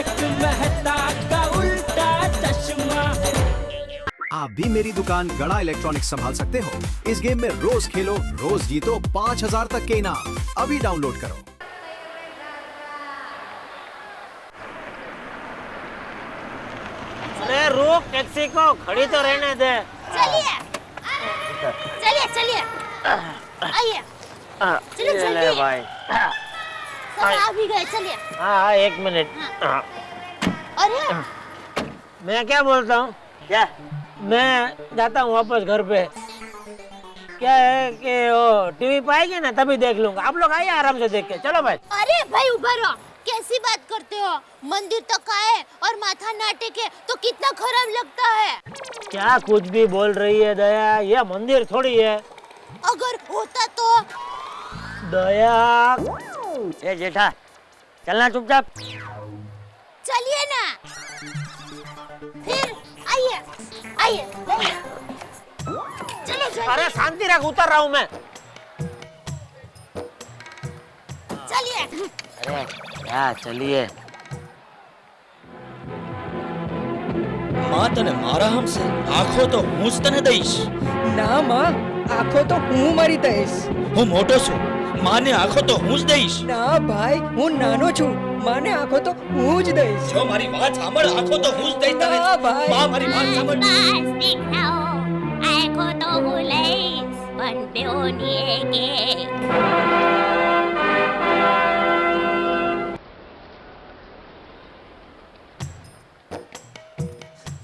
तारक मेहता का उल्टा चश्मा। आप भी मेरी दुकान गड़ा इलेक्ट्रॉनिक्स संभाल सकते हो। इस गेम में रोज खेलो, रोज जीतो 5000 तक के इनाम। अभी डाउनलोड करो। अरे रोक टैक्सी को, खड़ी तो रहने दे। चलिए चलिए चलिए, आइए चलिए जल्दी भाई। सब आ भी गए, चलिए। हाँ 1 मिनट। अरे मैं क्या बोलता हूँ, क्या मैं जाता हूँ वापस घर पे। क्या है कि वो टीवी पाएगी ना तभी देख लूंगा। आप लोग आइए आराम से देख के। चलो भाई। अरे भाई उभा रहो, कैसी बात करते हो? मंदिर तक आए और माथा ना टेके तो कितना खराब लगता है। क्या कुछ भी बोल रही है दया, ये मंदिर थोड़ी है। अगर होता तो। दया ये जेठा, चलना चुपचाप। चलिए ना, फिर आइए आइए चलो चलो। अरे शांति रख, उतर रहा हूँ मैं। चलिए। अरे क्या चलिए। मां तने मारा हमसे, आंखों तो હું જ તને દઈશ। ના માં, આંખો તો હું મારી દઈશ। હું મોટો છું, માને આંખો તો હું જ દઈશ। ના ભાઈ, હું નાનો છું, માને આંખો તો હું જ દઈશ। જો મારી વાત સાંભળ, આંખો તો હું જ દઈશ તને। ના ભાઈ। માं મારી વાત સાંભળ। બસ દેખાઓ, આંખો તો હું લઈશ, પણ બેઓની એક।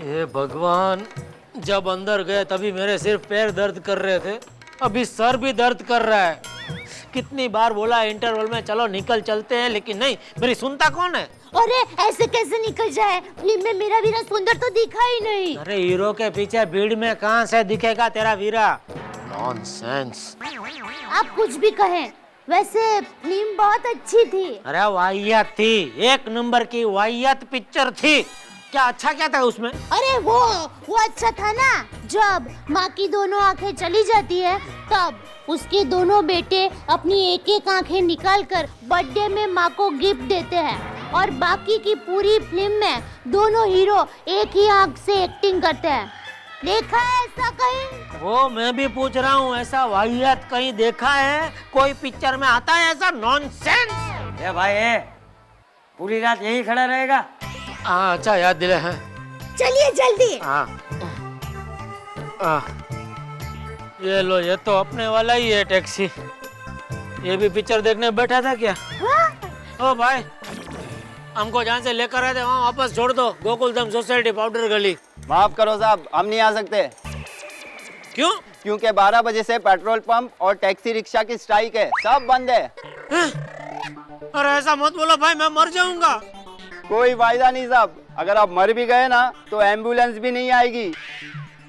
हे भगवान, जब अंदर गए तभी मेरे सिर्फ पैर दर्द कर रहे थे, अभी सर भी दर्द कर रहा है। कितनी बार बोला इंटरवल में चलो निकल चलते हैं, लेकिन नहीं, मेरी सुनता कौन है। अरे ऐसे कैसे निकल जाए? फिल्म में मेरा वीरा सुंदर तो दिखा ही नहीं। अरे हीरो के पीछे भीड़ में कहां से दिखेगा तेरा वीरा। नॉनसेंस। आप कुछ भी कहें, वैसे फिल्म बहुत अच्छी थी। अरे वाहियात थी, 1 नंबर की वाहियात पिक्चर थी। क्या अच्छा क्या था उसमें? अरे वो अच्छा था ना, जब माँ की दोनों आंखें चली जाती है तब उसके दोनों बेटे अपनी एक एक आंखें निकाल कर बर्थडे में माँ को गिफ्ट देते हैं और बाकी की पूरी फिल्म में दोनों हीरो एक ही आंख से एक्टिंग करते हैं। देखा है ऐसा कहीं? वो मैं भी पूछ रहा हूँ, ऐसा वाहियात कहीं देखा है? कोई पिक्चर में आता है ऐसा नॉनसेंस? ए भाई ए, पूरी रात यहीं खड़ा रहेगा? हाँ अच्छा याद दिले हैं। चलिए जल्दी। हाँ ये लो, ये तो अपने वाला ही है टैक्सी। ये भी पिक्चर देखने बैठा था क्या? ओ भाई, हमको जहाँ से लेकर आए थे वहाँ वापस छोड़ दो। गोकुलधाम सोसाइटी, पाउडर गली। माफ करो साहब, हम नहीं आ सकते। क्यों? क्योंकि 12 बजे से पेट्रोल पंप और टैक्सी रिक्शा की स्ट्राइक है, सब बंद है। अरे ऐसा मत बोलो भाई, मैं मर जाऊंगा। कोई फायदा नहीं साहब, अगर आप मर भी गए ना तो एम्बुलेंस भी नहीं आएगी,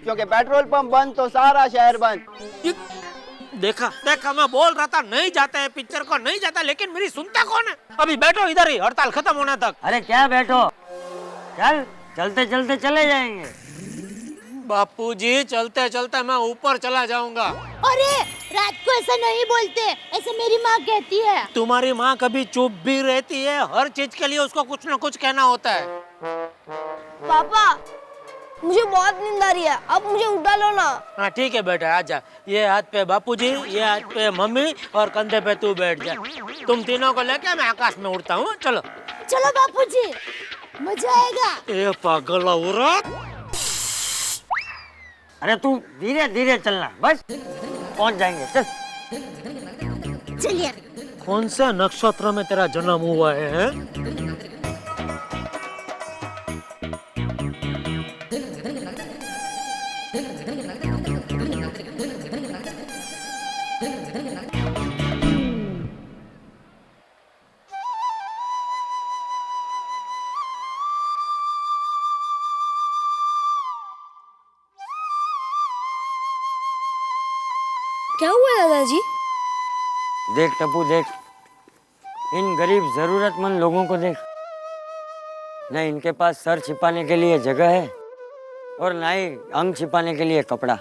क्योंकि पेट्रोल पंप बंद तो सारा शहर बंद। देखा देखा, मैं बोल रहा था नहीं जाते हैं पिक्चर को, नहीं जाता, लेकिन मेरी सुनता कौन है? अभी बैठो इधर ही, हड़ताल खत्म होने तक। अरे क्या बैठो, चल चलते चलते चले जाएंगे। बापूजी चलते चलते मैं ऊपर चला जाऊंगा। अरे रात को ऐसा नहीं बोलते, ऐसे मेरी माँ कहती है। तुम्हारी माँ कभी चुप भी रहती है? हर चीज के लिए उसको कुछ ना कुछ कहना होता है। पापा, मुझे बहुत नींद आ रही है, अब मुझे उठा लो ना। हाँ ठीक है बेटा, आजा। ये हाथ पे बापूजी, ये हाथ पे मम्मी और कंधे पे तू बैठ जा। तुम तीनों को लेके मैं आकाश में उड़ता हूँ। चलो चलो बापूजी, मजा आएगा। ए पागल औरत। अरे तू धीरे धीरे चलना, बस पहुंच जाएंगे। चल चलिए। कौन से नक्षत्र में तेरा जन्म हुआ है? क्या हुआ दादाजी? देख टप्पू देख, इन गरीब जरूरतमंद लोगों को देख। न इनके पास सर छिपाने के लिए जगह है और ना ही अंग छिपाने के लिए कपड़ा।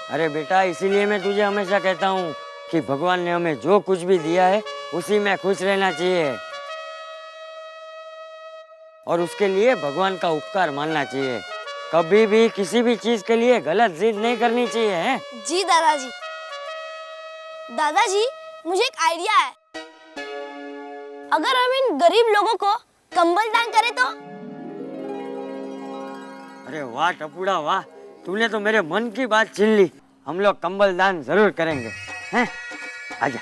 अरे बेटा, इसीलिए मैं तुझे हमेशा कहता हूँ कि भगवान ने हमें जो कुछ भी दिया है उसी में खुश रहना चाहिए। और उसके लिए भगवान का उपकार मानना चाहिए। कभी भी किसी भी चीज के लिए गलत जिद नहीं करनी चाहिए है? जी दादाजी। दादाजी मुझे एक आइडिया है। अगर हम इन गरीब लोगों को कंबल दान करें तो? अरे वाह टपुड़ा वाह, तूने तो मेरे मन की बात छीन ली। हम लोग कंबल दान जरूर करेंगे, हैं? आजा।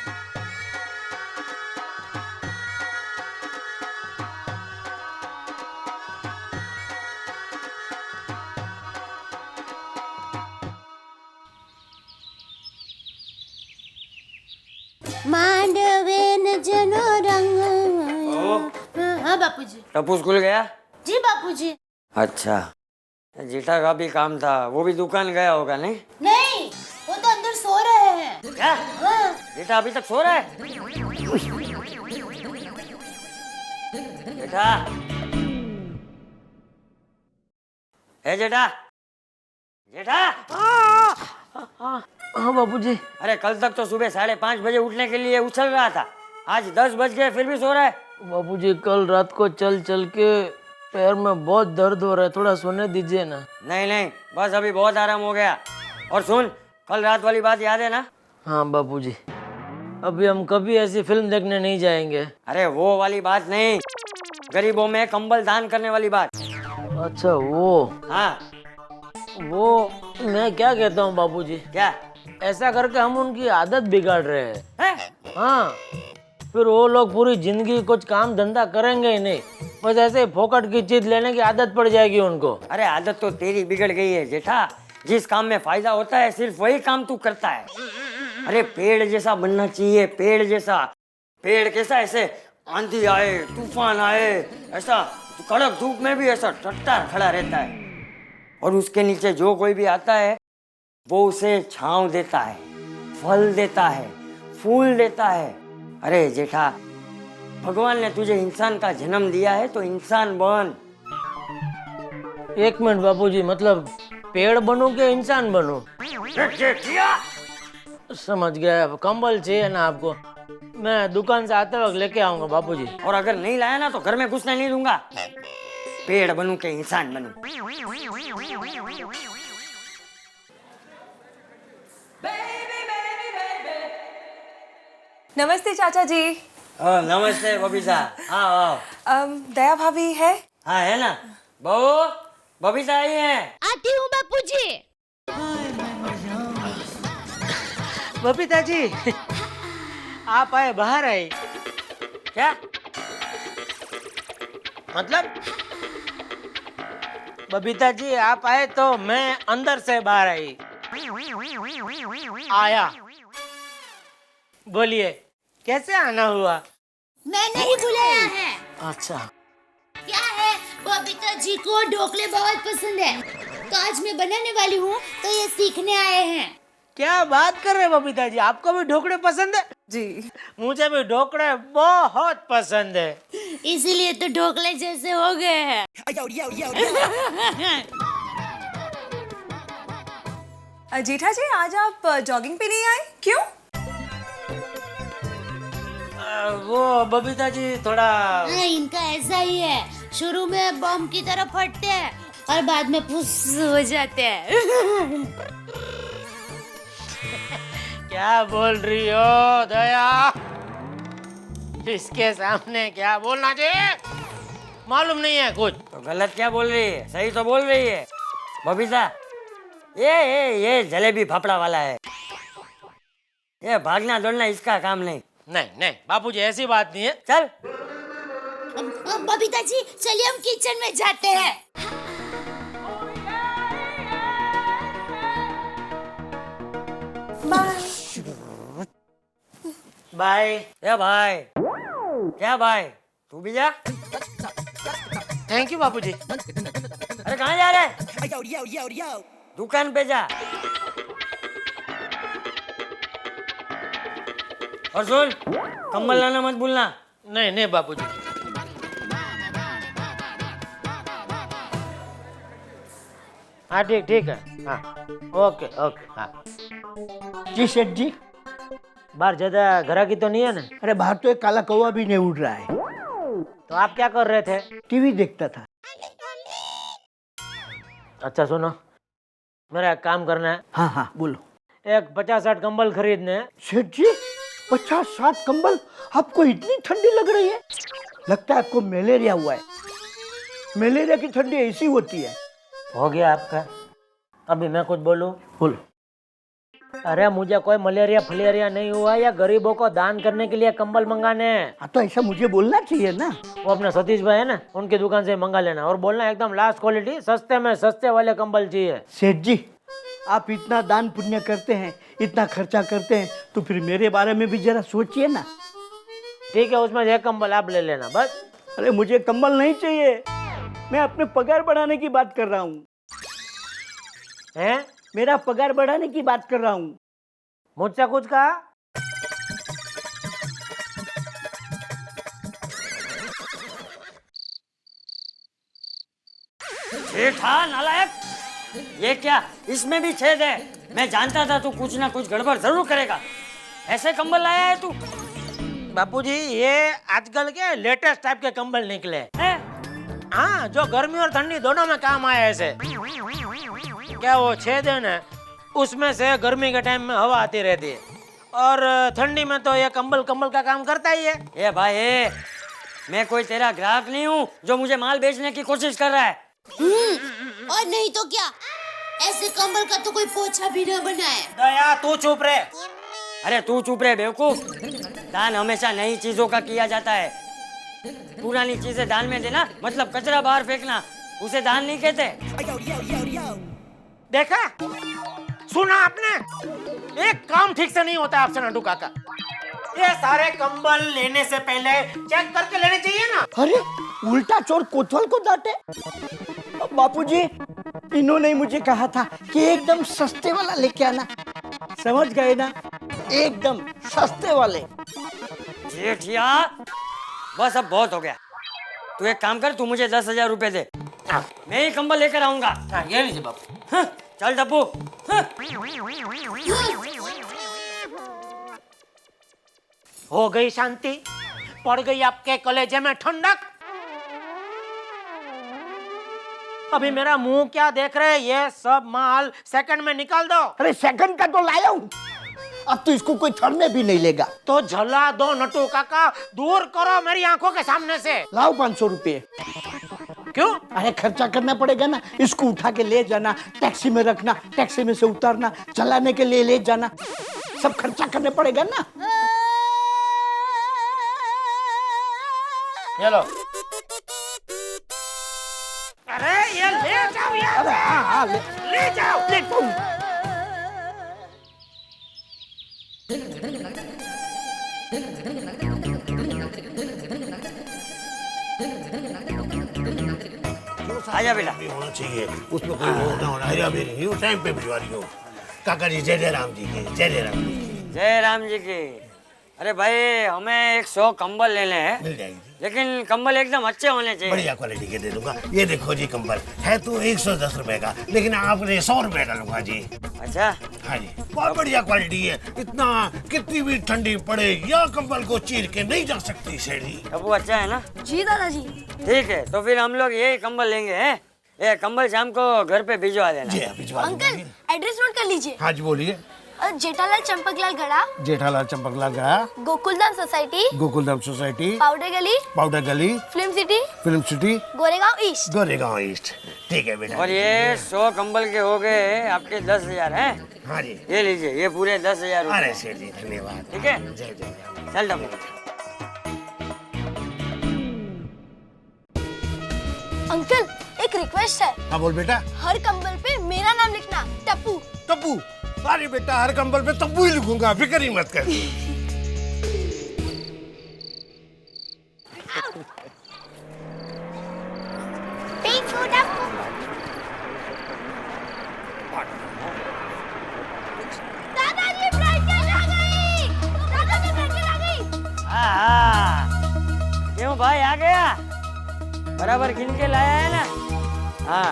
मांडवेन जनो रंग। हाँ बापूजी। टप्पू स्कूल गया? जी बापूजी। अच्छा, जेठा का भी काम था, वो भी दुकान गया होगा नहीं? नहीं, वो तो अंदर सो रहे हैं। क्या? हाँ। जेठा अभी तक सो रहा है? जेठा, है जेठा? जेठा? हाँ बापूजी। अरे कल तक तो सुबह 5:30 बजे उठने के लिए उछल रहा था, आज 10 बज गए फिर भी सो रहा है। बापूजी कल रात को चल चल के पैर में बहुत दर्द हो रहा है, थोड़ा सोने दीजिए ना। नहीं नहीं, बस अभी बहुत आराम हो गया। और सुन, कल रात वाली बात याद है ना? हाँ बापूजी, अभी हम कभी ऐसी फिल्म देखने नहीं जाएंगे। अरे वो वाली बात नहीं, गरीबों में कंबल दान करने वाली बात। अच्छा वो? हाँ। वो मैं क्या कहता हूँ बापूजी, क्या? ऐसा करके हम उनकी आदत बिगाड़ रहे हैं। है? हाँ, फिर वो लोग पूरी जिंदगी कुछ काम धंधा करेंगे ही नहीं, बस ऐसे फोकट की चीज लेने की आदत पड़ जाएगी उनको। अरे आदत तो तेरी बिगड़ गई है जेठा, जिस काम में फायदा होता है सिर्फ वही काम तू करता है। अरे पेड़ जैसा बनना चाहिए, पेड़ जैसा। पेड़ कैसा, ऐसे आंधी आए तूफान आए ऐसा कड़क धूप में भी ऐसा टट्टा खड़ा रहता है, और उसके नीचे जो कोई भी आता है वो उसे छांव देता है, फल देता है, फूल देता है। अरे जेठा, भगवान ने तुझे इंसान का जन्म दिया है तो इंसान बन। एक मिनट बापूजी, मतलब पेड़ बनूं कि इंसान बनूं? समझ गया, कंबल चाहिए ना आपको, मैं दुकान से आते वक्त लेके आऊंगा बापूजी। और अगर नहीं लाया ना तो घर में घुसने नहीं दूंगा। पेड़ बनूं के इंसान बनूं। नमस्ते चाचा जी। नमस्ते बबीता, आओ आओ। दया भाभी है? हाँ है ना, बहू बबीता आई है। आती हूँ बापूजी। बबीता जी आप आए, बाहर आए क्या मतलब? बबीता जी आप आए तो मैं अंदर से बाहर आई। आया, बोलिए कैसे आना हुआ? मैंने ही बुलाया है। अच्छा, क्या है, बबीता जी को ढोकले बहुत पसंद है, तो आज मैं बनाने वाली हूँ, तो ये सीखने आए हैं। क्या बात कर रहे हैं बबीता जी, आपको भी ढोकले पसंद है? जी। मुझे भी ढोकले बहुत पसंद है, इसीलिए तो ढोकले जैसे हो गए हैं। जेठा जी आज आप जॉगिंग पे नहीं आए, क्यों? वो बबीता जी थोड़ा हाँ, इनका ऐसा ही है, शुरू में बम की तरह फटते हैं और बाद में फुस हो जाते हैं। क्या बोल रही हो दया? इसके सामने क्या बोलना चाहिए, मालूम नहीं है कुछ तो गलत क्या बोल रही है, सही तो बोल रही है बबीता। ये जलेबी फाफड़ा वाला है, ये भागना दौड़ना इसका काम नहीं। नहीं नहीं बापूजी, ऐसी बात नहीं है। चल अब बबीता जी चलिए हम किचन में जाते हैं। बाय। ए भाई, क्या भाई, तू भी जा। थैंक यू बापूजी। अरे कहाँ जा रहे है? दुकान पे जा। और सुन, कंबल लाना मत भूलना। नहीं नहीं बापूजी। हाँ ठीक ठीक है, हाँ ओके ओके। हाँ जी सेठ जी। बाहर ज्यादा ग्राहकी तो नहीं है ना? अरे बाहर तो एक काला कौवा भी नहीं उड़ रहा है। तो आप क्या कर रहे थे? टीवी देखता था। अच्छा सुनो, मेरा एक काम करना है। हाँ हाँ बोलो। एक 50-60 कंबल खरीदने हैं। सेठ जी 50-60 कंबल? आपको इतनी ठंडी लग रही है? लगता है आपको मलेरिया हुआ है। मलेरिया की ठंडी ऐसी होती है। हो गया आपका। अभी मैं कुछ बोलूं? बोलो। अरे मुझे कोई मलेरिया फलेरिया नहीं हुआ, या गरीबों को दान करने के लिए कंबल मंगाने हैं। हाँ तो ऐसा मुझे बोलना चाहिए ना। वो अपने सतीश भाई है ना, उनकी दुकान से मंगा लेना और बोलना एकदम लास्ट क्वालिटी, सस्ते में सस्ते वाले कंबल चाहिए। सेठ जी आप इतना दान पुण्य करते हैं, इतना खर्चा करते हैं, तो फिर मेरे बारे में भी जरा सोचिए ना। ठीक है, उसमें एक कंबल आप ले लेना बस। अरे मुझे कंबल नहीं चाहिए, मैं अपने पगार बढ़ाने की बात कर रहा हूँ। हैं? मेरा पगार बढ़ाने की बात कर रहा हूँ। मुझसे कुछ कहा? हाँ नालायक, ये क्या, इसमें भी छेद है? मैं जानता था तू कुछ ना कुछ गड़बड़ जरूर करेगा। ऐसे कंबल लाया है तू? बापूजी ये आजकल के लेटेस्ट टाइप के कंबल निकले हैं। हाँ, जो गर्मी और ठंडी दोनों में काम आए। ऐसे क्या वो छेद है ना, उसमें से गर्मी के टाइम में हवा आती रहती है, और ठंडी में तो ये कंबल का काम करता ही है। ये भाई मैं कोई तेरा ग्राहक नहीं हूँ जो मुझे माल बेचने की कोशिश कर रहा है। और नहीं तो क्या, ऐसे कंबल का तो कोई पोछा भी न बनाए। दया तू चुप रहे। अरे तू चुप रहे बेवकूफ। दान हमेशा नई चीजों का किया जाता है। पुरानी चीजें दान में देना मतलब कचरा बाहर फेंकना, उसे दान नहीं कहते। देखा, सुना आपने? एक काम ठीक से नहीं होता आपसे नड्डू काका। ये सारे कंबल लेने से पहले चेक करके लेने चाहिए ना। अरे उल्टा चोर कोतवाल को डांटे। बापूजी इन्होंने ही मुझे कहा था कि एकदम सस्ते वाला लेके आना। समझ गए ना, एकदम सस्ते वाले। जेठिया बस अब बहुत हो गया। तू एक काम कर, तू मुझे 10,000 रुपए दे, मैं ही कंबल लेकर आऊंगा। हाँ, ये लीजिए बापू। हाँ, चल डब्बू। हाँ। हो गई शांति, पड़ गई आपके कलेजे में ठंडक। अभी मेरा मुंह क्या देख रहे हैं? ये सब माल सेकंड में निकाल दो। अरे सेकंड का तो लाया हूँ, अब तो इसको कोई थड़ में भी नहीं लेगा। तो झला दो नट्टू काका, दूर करो मेरी आंखों के सामने से। लाओ 500 रुपए। क्यों? अरे खर्चा करना पड़ेगा ना, इसको उठा के ले जाना, टैक्सी में रखना, टैक्सी में से उतारना, चलाने के लिए ले जाना, सब खर्चा करने पड़ेगा ना। ये लो। अरे ये ले जाओ यार। अरे हाँ ले जाओ। ले तुम। आजा बेटा। होना चाहिए उसमें कोई वो ना होना। अरे अभी नहीं हूँ, टाइम पे भिजवा रही हूँ। काका जी जय जय राम जी के, जय जय राम जी। जय राम जी की। अरे भाई हमें 100 कंबल लेने हैं, मिल जाएगी, लेकिन कंबल एकदम अच्छे होने चाहिए। बढ़िया क्वालिटी के दे दूंगा। ये देखो जी कंबल है तो 110 रुपए का, लेकिन आपने 100 रुपए का लूंगा जी। अच्छा हाँ जी, बहुत बढ़िया क्वालिटी है। इतना कितनी भी ठंडी पड़े या कंबल को चीर के नहीं जा सकती शेरी। अब वो अच्छा है ना? जी दादाजी। ठीक है, तो फिर हम लोग यही कंबल लेंगे हैं। ये कंबल शाम को घर पे भिजवा देना। जी भिजवा दूंगा। अंकल एड्रेस नोट कर लीजिए। हाँ जी बोलिए। जेठालाल चंपकलाल गड़ा, जेठालाल चंपकलाल गड़ा, Gokuldham society, Gokuldham society, powder गली, फिल्म सिटी, गोरेगांव ईस्ट। ठीक है बेटा। और ये 100 कंबल के हो गए आपके 10,000 हैं। हाँ जी ये लीजिए, ये पूरे 10,000 रुपए। अरे शेर जी धन्यवाद। ठीक है, जय जय। चल डब्बू। अंकल एक रिक्वेस्ट है, हाँ बोल बेटा। हर कंबल पे मेरा नाम लिखना, टप्पू। तब्बू? अरे बेटा हर कंबल पे तब्बू ही लिखूंगा, फिक्र ही मत कर। दादाजी ब्राइटनेस आ गई। दादाजी ब्राइटनेस आ गई। हाँ, क्यों भाई आ गया? बराबर गिन के लाया है ना? हाँ,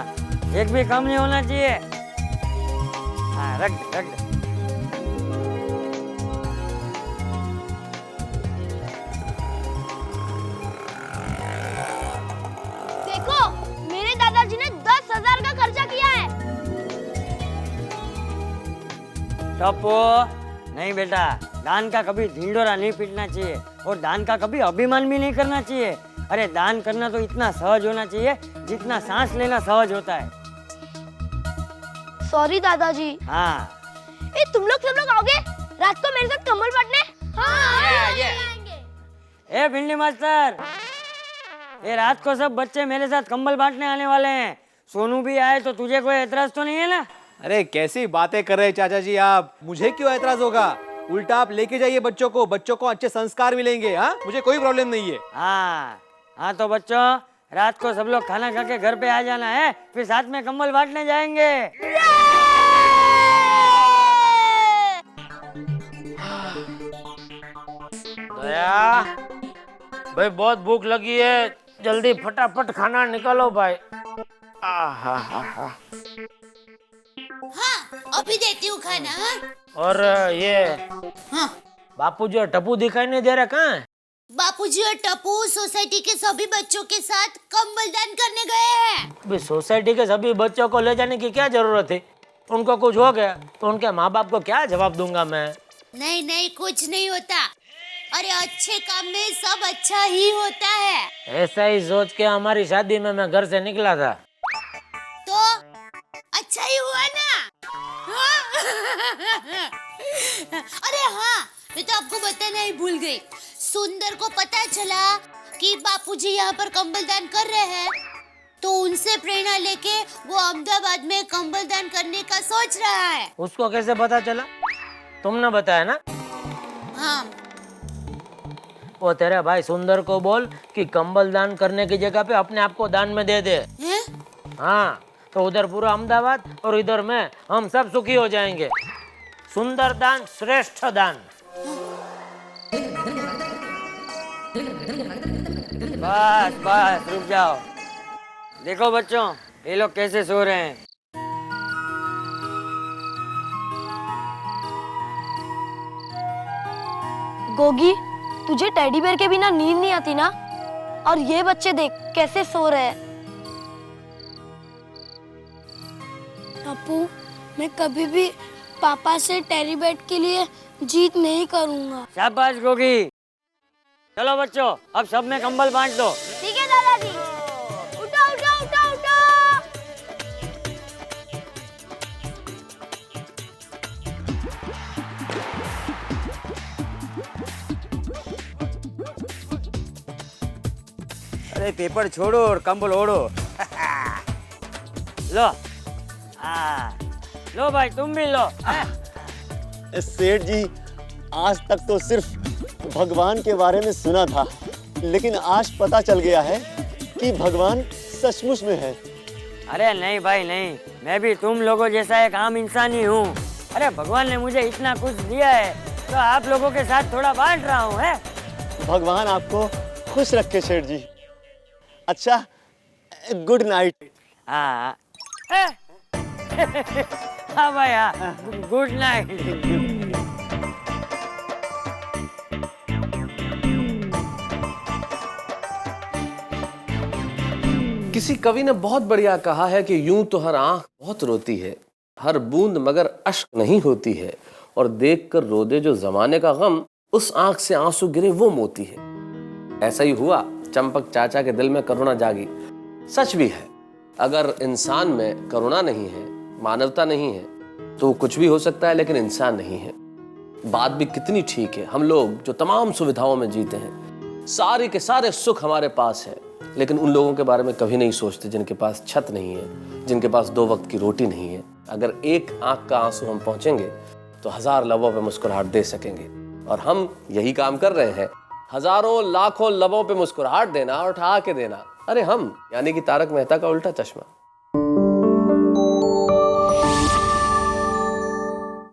एक भी कम नहीं होना चाहिए। हाँ, रख दे। देखो, मेरे दादाजी ने 10,000 का खर्चा किया है। टप्पू, नहीं बेटा, दान का कभी ढिंडोरा नहीं पीटना चाहिए और दान का कभी अभिमान भी नहीं करना चाहिए। अरे दान करना तो इतना सहज होना चाहिए जितना सांस लेना सहज होता है। सॉरी दादाजी। हाँ। ए, तुम लोग सब लोग आओगे रात को मेरे साथ कंबल बांटने? हाँ, ए भिंडी मास्टर, ये रात को सब बच्चे मेरे साथ कंबल बांटने आने वाले हैं। सोनू भी आए तो तुझे कोई एतराज तो नहीं है ना? अरे कैसी बातें कर रहे हैं चाचा जी आप, मुझे क्यों एतराज होगा? उल्टा आप लेके जाइए बच्चों को अच्छे संस्कार मिलेंगे। हाँ, मुझे कोई प्रॉब्लम नहीं है। हाँ तो बच्चों, रात को सब लोग खाना खा के घर पे आ जाना है, फिर साथ में कंबल बांटने जाएंगे। दया भाई, बहुत भूख लगी है, जल्दी फटाफट खाना निकालो भाई। हाँ, अभी देती हूँ खाना। हाँ? और ये हाँ। बापू जो टप्पू दिखाई नहीं दे रहा, कहाँ है? बापूजी और टप्पू सोसाइटी के सभी बच्चों के साथ कंबल दान करने गए हैं। सोसाइटी के सभी बच्चों को ले जाने की क्या जरूरत है? उनको कुछ हो गया तो उनके माँ बाप को क्या जवाब दूंगा मैं? नहीं नहीं, कुछ नहीं होता। अरे अच्छे काम में सब अच्छा ही होता है। ऐसा ही सोच के हमारी शादी में मैं घर से निकला था। तो अच्छा ही हुआ ना? हाँ? अरे हाँ, मैं तो आपको बताना ही भूल गई। सुंदर को पता चला कि बापूजी यहाँ पर कंबल दान कर रहे हैं, तो उनसे प्रेरणा लेके वो अहमदाबाद में कंबल दान करने का सोच रहा है। उसको कैसे पता चला? तुमने बताया ना? हाँ। वो तेरे भाई सुंदर को बोल कि कंबल दान करने की जगह पे अपने आप को दान में दे दे। हाँ, तो उधर पूरा अहमदाबाद और इधर में हम सब सुखी हो जाएंगे। सुंदर दान श्रेष्ठ दान। बस बस रुक जाओ। देखो बच्चों, ये लोग कैसे सो रहे हैं। गोगी, तुझे टेडी बेयर के बिना नींद नहीं आती ना? और ये बच्चे देख कैसे सो रहे हैं। टप्पू, मैं कभी भी पापा से टेडी बेयर के लिए जीत नहीं करूंगा। शाबाश गोगी। चलो बच्चों, अब सब में कंबल बांट दो। ठीक है दादाजी। उठो उठो उठो उठो। अरे पेपर छोड़ो और कंबल ओढ़ो। लो, लो भाई तुम भी लो। सेठ जी, आज तक तो सिर्फ भगवान के बारे में सुना था, लेकिन आज पता चल गया है कि भगवान सचमुच में है। अरे नहीं भाई नहीं, मैं भी तुम लोगों जैसा एक आम इंसान ही हूँ। अरे भगवान ने मुझे इतना कुछ दिया है तो आप लोगों के साथ थोड़ा बांट रहा हूँ। है, भगवान आपको खुश रखे सेठ जी। अच्छा, गुड नाइट। हाँ हाँ भाई, हाँ, गुड नाइट। किसी कवि ने बहुत बढ़िया कहा है कि यूं तो हर आंख बहुत रोती है, हर बूंद मगर अश्क नहीं होती है, और देखकर रो दे जो जमाने का गम, उस आंख से आंसू गिरे वो मोती है। ऐसा ही हुआ, चंपक चाचा के दिल में करुणा जागी। सच भी है, अगर इंसान में करुणा नहीं है, मानवता नहीं है, तो कुछ भी हो सकता है लेकिन इंसान नहीं है। बात भी कितनी ठीक है, हम लोग जो तमाम सुविधाओं में जीते हैं, सारे के सारे सुख हमारे पास है, लेकिन उन लोगों के बारे में कभी नहीं सोचते जिनके पास छत नहीं है, जिनके पास 2 वक्त की रोटी नहीं है। अगर एक आंख का आंसू हम पहुंचेंगे तो 1000 लबों पे मुस्कुराहट दे सकेंगे, और हम यही काम कर रहे हैं। हजारों लाखों लबों पे मुस्कुराहट देना और उठा के देना। अरे हम यानी कि तारक मेहता का उल्टा चश्मा।